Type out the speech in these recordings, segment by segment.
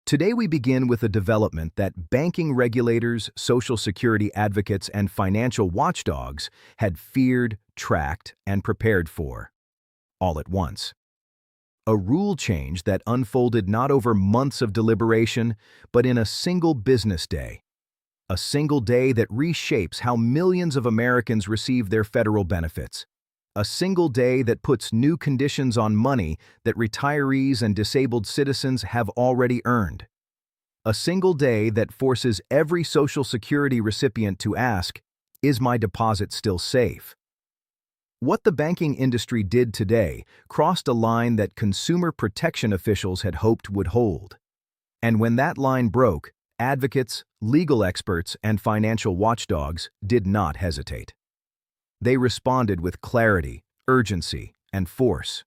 Today we begin with a development that banking regulators, Social Security advocates, and financial watchdogs had feared, tracked, and prepared for, all at once. A rule change that unfolded not over months of deliberation, but in a single business day. A single day that reshapes how millions of Americans receive their federal benefits. A single day that puts new conditions on money that retirees and disabled citizens have already earned. A single day that forces every Social Security recipient to ask, is my deposit still safe? What the banking industry did today crossed a line that consumer protection officials had hoped would hold. And when that line broke, advocates, legal experts, and financial watchdogs did not hesitate. They responded with clarity, urgency, and force.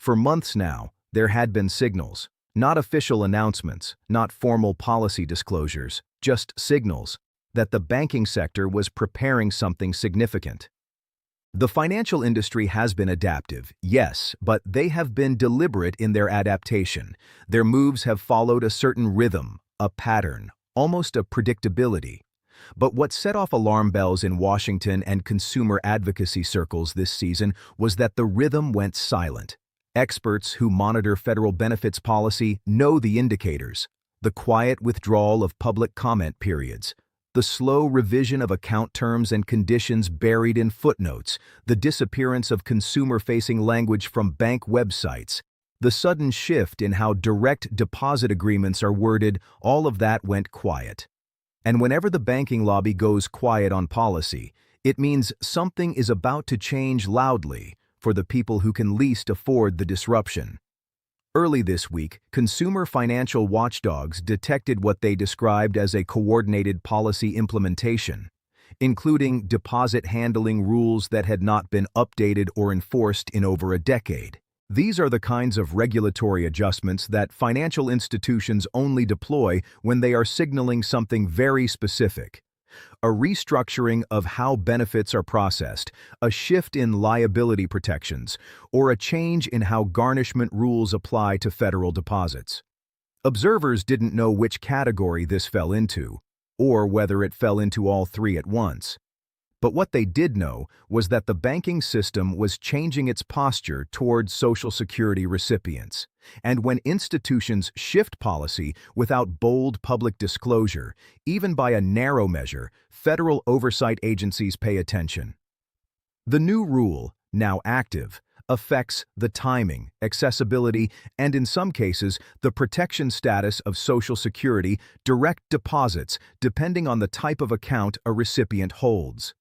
For months now, there had been signals, not official announcements, not formal policy disclosures, just signals that the banking sector was preparing something significant. The financial industry has been adaptive, yes, but they have been deliberate in their adaptation. Their moves have followed a certain rhythm, a pattern, almost a predictability. But what set off alarm bells in Washington and consumer advocacy circles this season was that the rhythm went silent. Experts who monitor federal benefits policy know the indicators: the quiet withdrawal of public comment periods, the slow revision of account terms and conditions buried in footnotes, the disappearance of consumer-facing language from bank websites, the sudden shift in how direct deposit agreements are worded. All of that went quiet. And whenever the banking lobby goes quiet on policy, it means something is about to change loudly for the people who can least afford the disruption. Early this week, consumer financial watchdogs detected what they described as a coordinated policy implementation, including deposit handling rules that had not been updated or enforced in over a decade. These are the kinds of regulatory adjustments that financial institutions only deploy when they are signaling something very specific: a restructuring of how benefits are processed, a shift in liability protections, or a change in how garnishment rules apply to federal deposits. Observers didn't know which category this fell into, or whether it fell into all three at once. But what they did know was that the banking system was changing its posture towards Social Security recipients. And when institutions shift policy without bold public disclosure, even by a narrow measure, federal oversight agencies pay attention. The new rule, now active, affects the timing, accessibility, and in some cases, the protection status of Social Security direct deposits, depending on the type of account a recipient holds.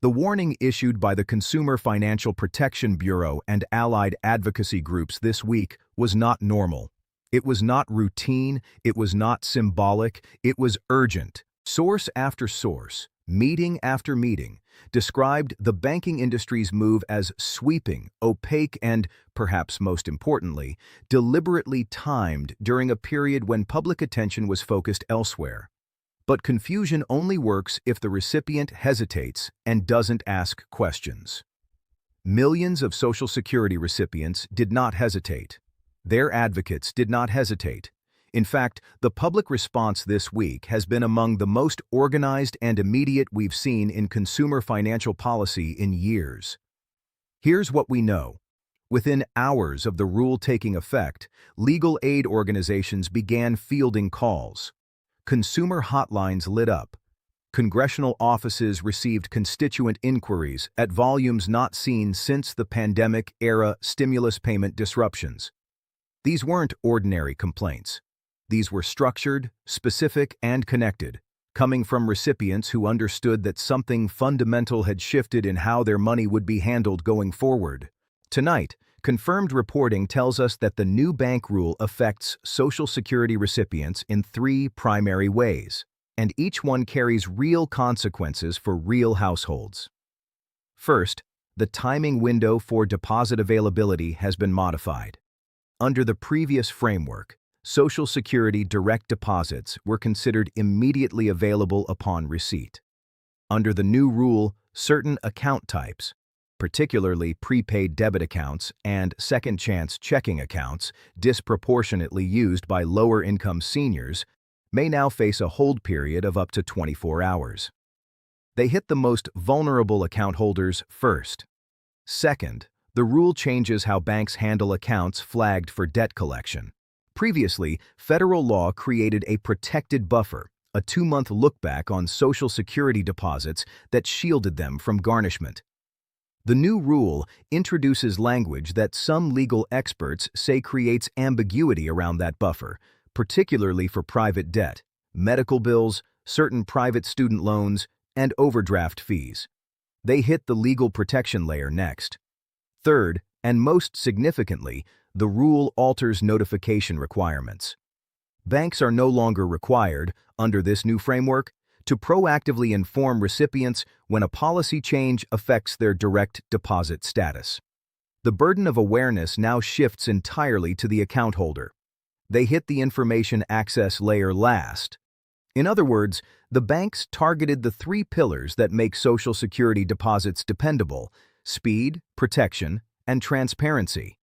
The warning issued by the Consumer Financial Protection Bureau and allied advocacy groups this week was not normal. It was not routine, it was not symbolic, it was urgent. Source after source, meeting after meeting, described the banking industry's move as sweeping, opaque, and, perhaps most importantly, deliberately timed during a period when public attention was focused elsewhere. But confusion only works if the recipient hesitates and doesn't ask questions. Millions of Social Security recipients did not hesitate. Their advocates did not hesitate. In fact, the public response this week has been among the most organized and immediate we've seen in consumer financial policy in years. Here's what we know. Within hours of the rule taking effect, legal aid organizations began fielding calls. Consumer hotlines lit up. Congressional offices received constituent inquiries at volumes not seen since the pandemic-era stimulus payment disruptions. These weren't ordinary complaints. These were structured, specific, and connected, coming from recipients who understood that something fundamental had shifted in how their money would be handled going forward. Tonight, confirmed reporting tells us that the new bank rule affects Social Security recipients in three primary ways, and each one carries real consequences for real households. First, the timing window for deposit availability has been modified. Under the previous framework, Social Security direct deposits were considered immediately available upon receipt. Under the new rule, certain account types, particularly prepaid debit accounts and second-chance checking accounts disproportionately used by lower-income seniors, may now face a hold period of up to 24 hours. They hit the most vulnerable account holders first. Second, the rule changes how banks handle accounts flagged for debt collection. Previously, federal law created a protected buffer, a 2-month look-back on Social Security deposits that shielded them from garnishment. The new rule introduces language that some legal experts say creates ambiguity around that buffer, particularly for private debt, medical bills, certain private student loans, and overdraft fees. They hit the legal protection layer next. Third, and most significantly, the rule alters notification requirements. Banks are no longer required, under this new framework, to proactively inform recipients when a policy change affects their direct deposit status. The burden of awareness now shifts entirely to the account holder. They hit the information access layer last. In other words, the banks targeted the 3 pillars that make Social Security deposits dependable: speed, protection, and transparency.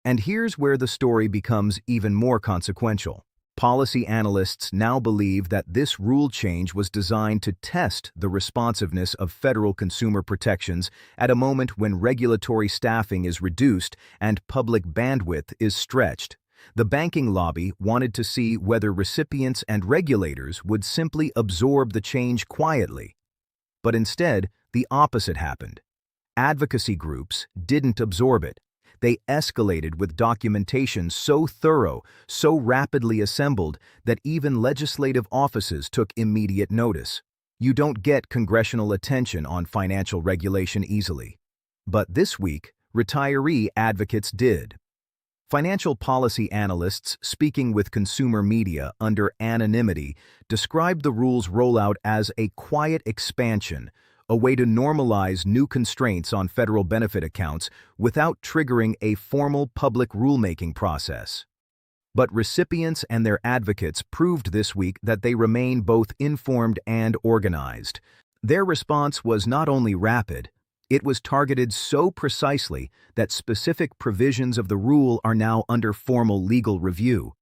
And here's where the story becomes even more consequential. Policy analysts now believe that this rule change was designed to test the responsiveness of federal consumer protections at a moment when regulatory staffing is reduced and public bandwidth is stretched. The banking lobby wanted to see whether recipients and regulators would simply absorb the change quietly. But instead, the opposite happened. Advocacy groups didn't absorb it. They escalated with documentation so thorough, so rapidly assembled, that even legislative offices took immediate notice. You don't get congressional attention on financial regulation easily. But this week, retiree advocates did. Financial policy analysts speaking with consumer media under anonymity described the rule's rollout as a quiet expansion, a way to normalize new constraints on federal benefit accounts without triggering a formal public rulemaking process. But recipients and their advocates proved this week that they remain both informed and organized. Their response was not only rapid, it was targeted so precisely that specific provisions of the rule are now under formal legal review.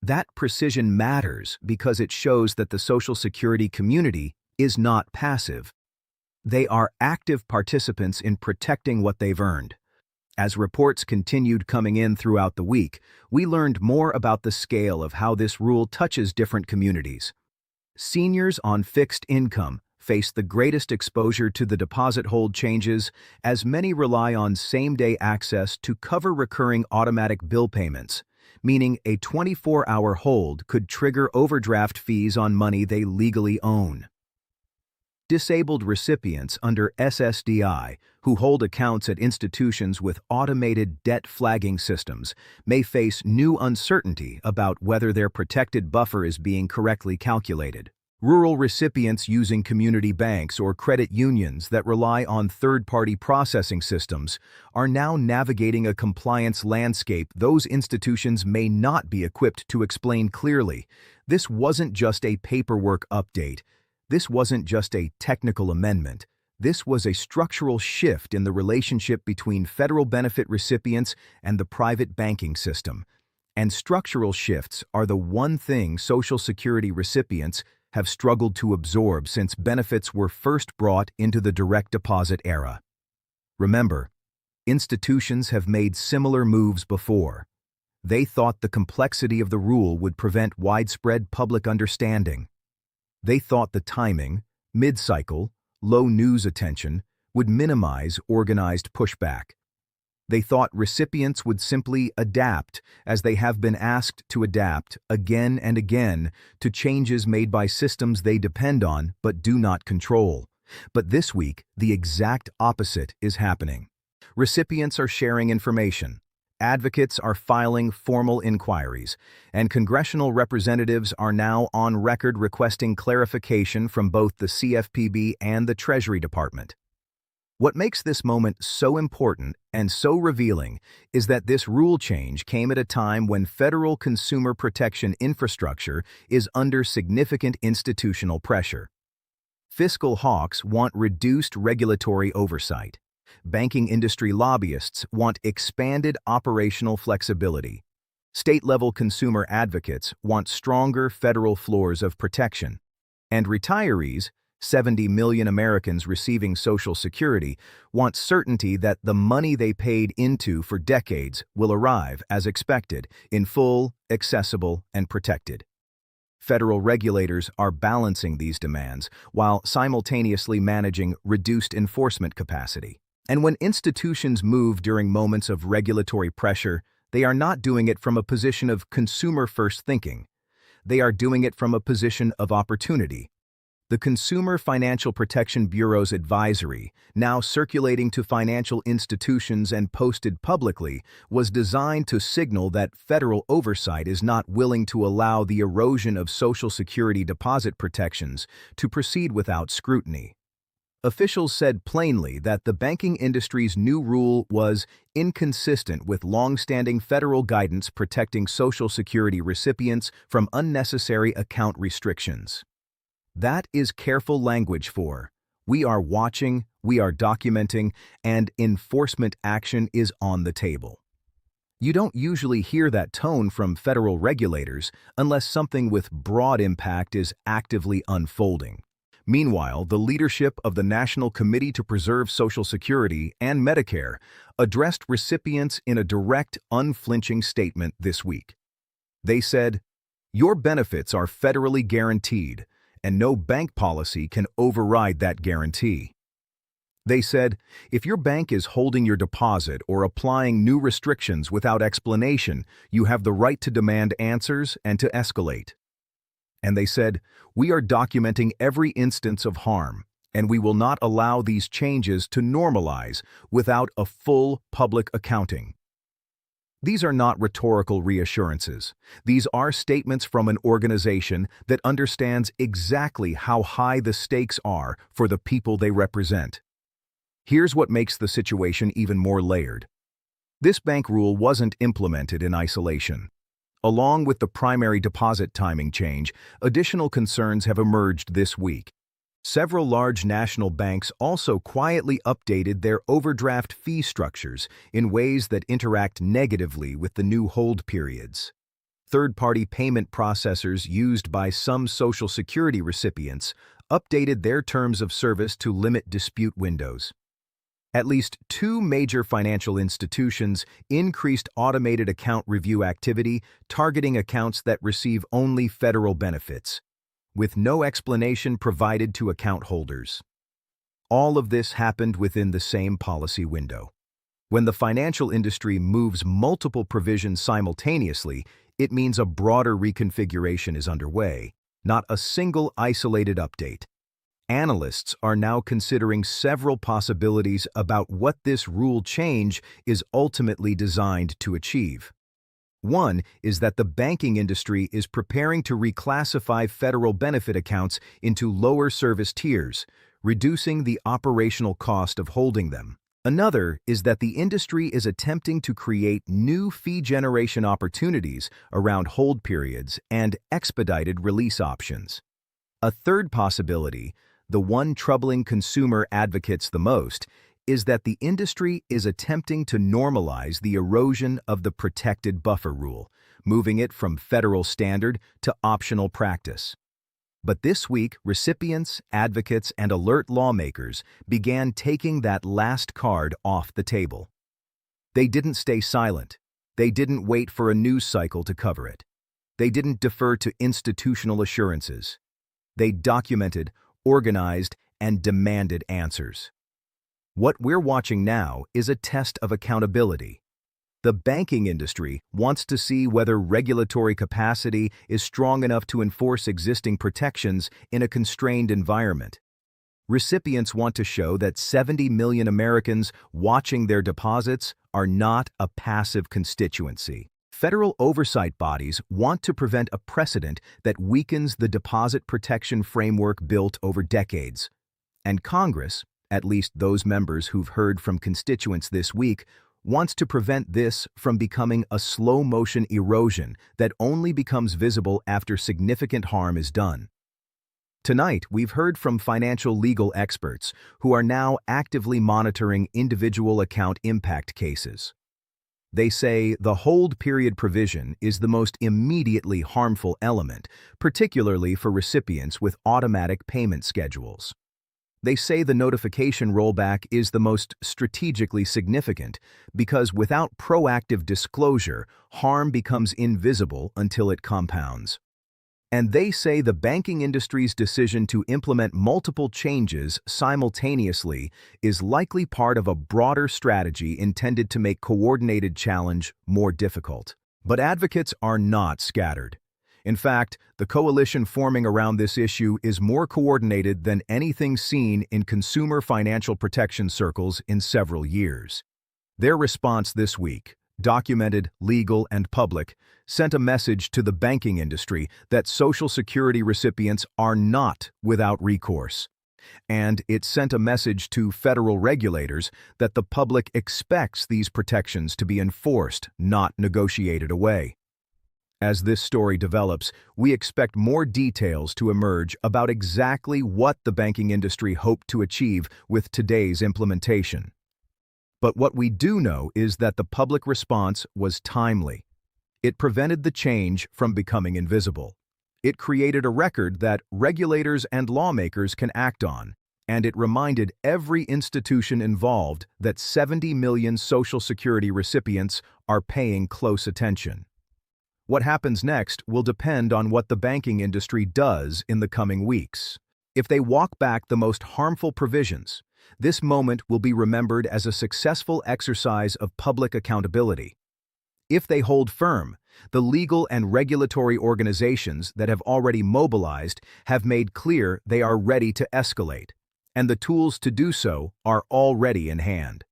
That precision matters because it shows that the Social Security community is not passive. They are active participants in protecting what they've earned. As reports continued coming in throughout the week, we learned more about the scale of how this rule touches different communities. Seniors on fixed income face the greatest exposure to the deposit hold changes, as many rely on same-day access to cover recurring automatic bill payments, meaning a 24-hour hold could trigger overdraft fees on money they legally own. Disabled recipients under SSDI who hold accounts at institutions with automated debt flagging systems may face new uncertainty about whether their protected buffer is being correctly calculated. Rural recipients using community banks or credit unions that rely on third-party processing systems are now navigating a compliance landscape those institutions may not be equipped to explain clearly. This wasn't just a paperwork update. This wasn't just a technical amendment. This was a structural shift in the relationship between federal benefit recipients and the private banking system. And structural shifts are the one thing Social Security recipients have struggled to absorb since benefits were first brought into the direct deposit era. Remember, institutions have made similar moves before. They thought the complexity of the rule would prevent widespread public understanding. They thought the timing, mid-cycle, low news attention would minimize organized pushback. They thought recipients would simply adapt, as they have been asked to adapt again and again to changes made by systems they depend on but do not control. But this week, the exact opposite is happening. Recipients are sharing information. Advocates are filing formal inquiries, and congressional representatives are now on record requesting clarification from both the CFPB and the Treasury Department. What makes this moment so important and so revealing is that this rule change came at a time when federal consumer protection infrastructure is under significant institutional pressure. Fiscal hawks want reduced regulatory oversight. Banking industry lobbyists want expanded operational flexibility. State-level consumer advocates want stronger federal floors of protection. And retirees, 70 million Americans receiving Social Security, want certainty that the money they paid into for decades will arrive as expected, in full, accessible, and protected. Federal regulators are balancing these demands while simultaneously managing reduced enforcement capacity. And when institutions move during moments of regulatory pressure, they are not doing it from a position of consumer-first thinking. They are doing it from a position of opportunity. The Consumer Financial Protection Bureau's advisory, now circulating to financial institutions and posted publicly, was designed to signal that federal oversight is not willing to allow the erosion of Social Security deposit protections to proceed without scrutiny. Officials said plainly that the banking industry's new rule was inconsistent with long-standing federal guidance protecting Social Security recipients from unnecessary account restrictions. That is careful language for, we are watching, we are documenting, and enforcement action is on the table. You don't usually hear that tone from federal regulators unless something with broad impact is actively unfolding. Meanwhile, the leadership of the National Committee to Preserve Social Security and Medicare addressed recipients in a direct, unflinching statement this week. They said, "Your benefits are federally guaranteed, and no bank policy can override that guarantee." They said, if your bank is holding your deposit or applying new restrictions without explanation, you have the right to demand answers and to escalate. And they said, we are documenting every instance of harm, and we will not allow these changes to normalize without a full public accounting. These are not rhetorical reassurances. These are statements from an organization that understands exactly how high the stakes are for the people they represent. Here's what makes the situation even more layered. This bank rule wasn't implemented in isolation. Along with the primary deposit timing change, additional concerns have emerged this week. Several large national banks also quietly updated their overdraft fee structures in ways that interact negatively with the new hold periods. Third-party payment processors used by some Social Security recipients updated their terms of service to limit dispute windows. At least 2 major financial institutions increased automated account review activity targeting accounts that receive only federal benefits, with no explanation provided to account holders. All of this happened within the same policy window. When the financial industry moves multiple provisions simultaneously, it means a broader reconfiguration is underway, not a single isolated update. Analysts are now considering several possibilities about what this rule change is ultimately designed to achieve. One is that the banking industry is preparing to reclassify federal benefit accounts into lower service tiers, reducing the operational cost of holding them. Another is that the industry is attempting to create new fee generation opportunities around hold periods and expedited release options. A third possibility, the one troubling consumer advocates the most, is that the industry is attempting to normalize the erosion of the protected buffer rule, moving it from federal standard to optional practice. But this week, recipients, advocates, and alert lawmakers began taking that last card off the table. They didn't stay silent. They didn't wait for a news cycle to cover it. They didn't defer to institutional assurances. They documented, organized, and demanded answers. What we're watching now is a test of accountability. The banking industry wants to see whether regulatory capacity is strong enough to enforce existing protections in a constrained environment. Recipients want to show that 70 million Americans watching their deposits are not a passive constituency. Federal oversight bodies want to prevent a precedent that weakens the deposit protection framework built over decades. And Congress, at least those members who've heard from constituents this week, wants to prevent this from becoming a slow-motion erosion that only becomes visible after significant harm is done. Tonight, we've heard from financial legal experts who are now actively monitoring individual account impact cases. They say the hold period provision is the most immediately harmful element, particularly for recipients with automatic payment schedules. They say the notification rollback is the most strategically significant because without proactive disclosure, harm becomes invisible until it compounds. And they say the banking industry's decision to implement multiple changes simultaneously is likely part of a broader strategy intended to make coordinated challenge more difficult. But advocates are not scattered. In fact, the coalition forming around this issue is more coordinated than anything seen in consumer financial protection circles in several years. Their response this week, documented, legal, and public, sent a message to the banking industry that Social Security recipients are not without recourse. And it sent a message to federal regulators that the public expects these protections to be enforced, not negotiated away. As this story develops, we expect more details to emerge about exactly what the banking industry hoped to achieve with today's implementation. But what we do know is that the public response was timely. It prevented the change from becoming invisible. It created a record that regulators and lawmakers can act on, and it reminded every institution involved that 70 million Social Security recipients are paying close attention. What happens next will depend on what the banking industry does in the coming weeks. If they walk back the most harmful provisions, this moment will be remembered as a successful exercise of public accountability. If they hold firm, the legal and regulatory organizations that have already mobilized have made clear they are ready to escalate, and the tools to do so are already in hand.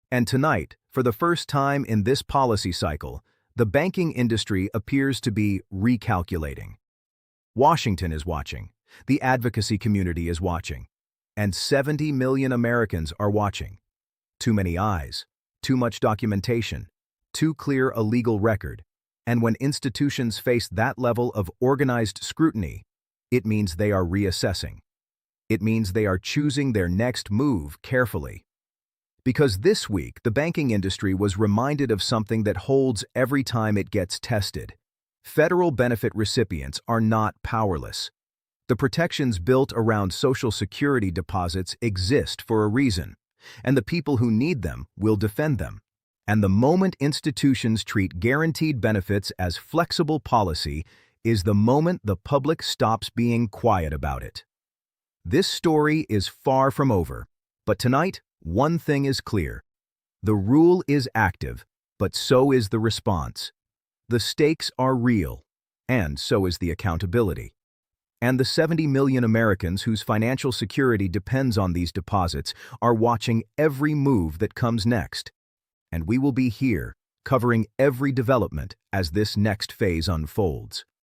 And tonight, for the first time in this policy cycle, the banking industry appears to be recalculating. Washington is watching, the advocacy community is watching, and 70 million Americans are watching. Too many eyes, too much documentation, too clear a legal record, and when institutions face that level of organized scrutiny, it means they are reassessing. It means they are choosing their next move carefully. Because this week, the banking industry was reminded of something that holds every time it gets tested. Federal benefit recipients are not powerless. The protections built around Social Security deposits exist for a reason, and the people who need them will defend them. And the moment institutions treat guaranteed benefits as flexible policy is the moment the public stops being quiet about it. This story is far from over, but tonight, one thing is clear. The rule is active, but so is the response. The stakes are real, and so is the accountability. And the 70 million Americans whose financial security depends on these deposits are watching every move that comes next. And we will be here, covering every development as this next phase unfolds.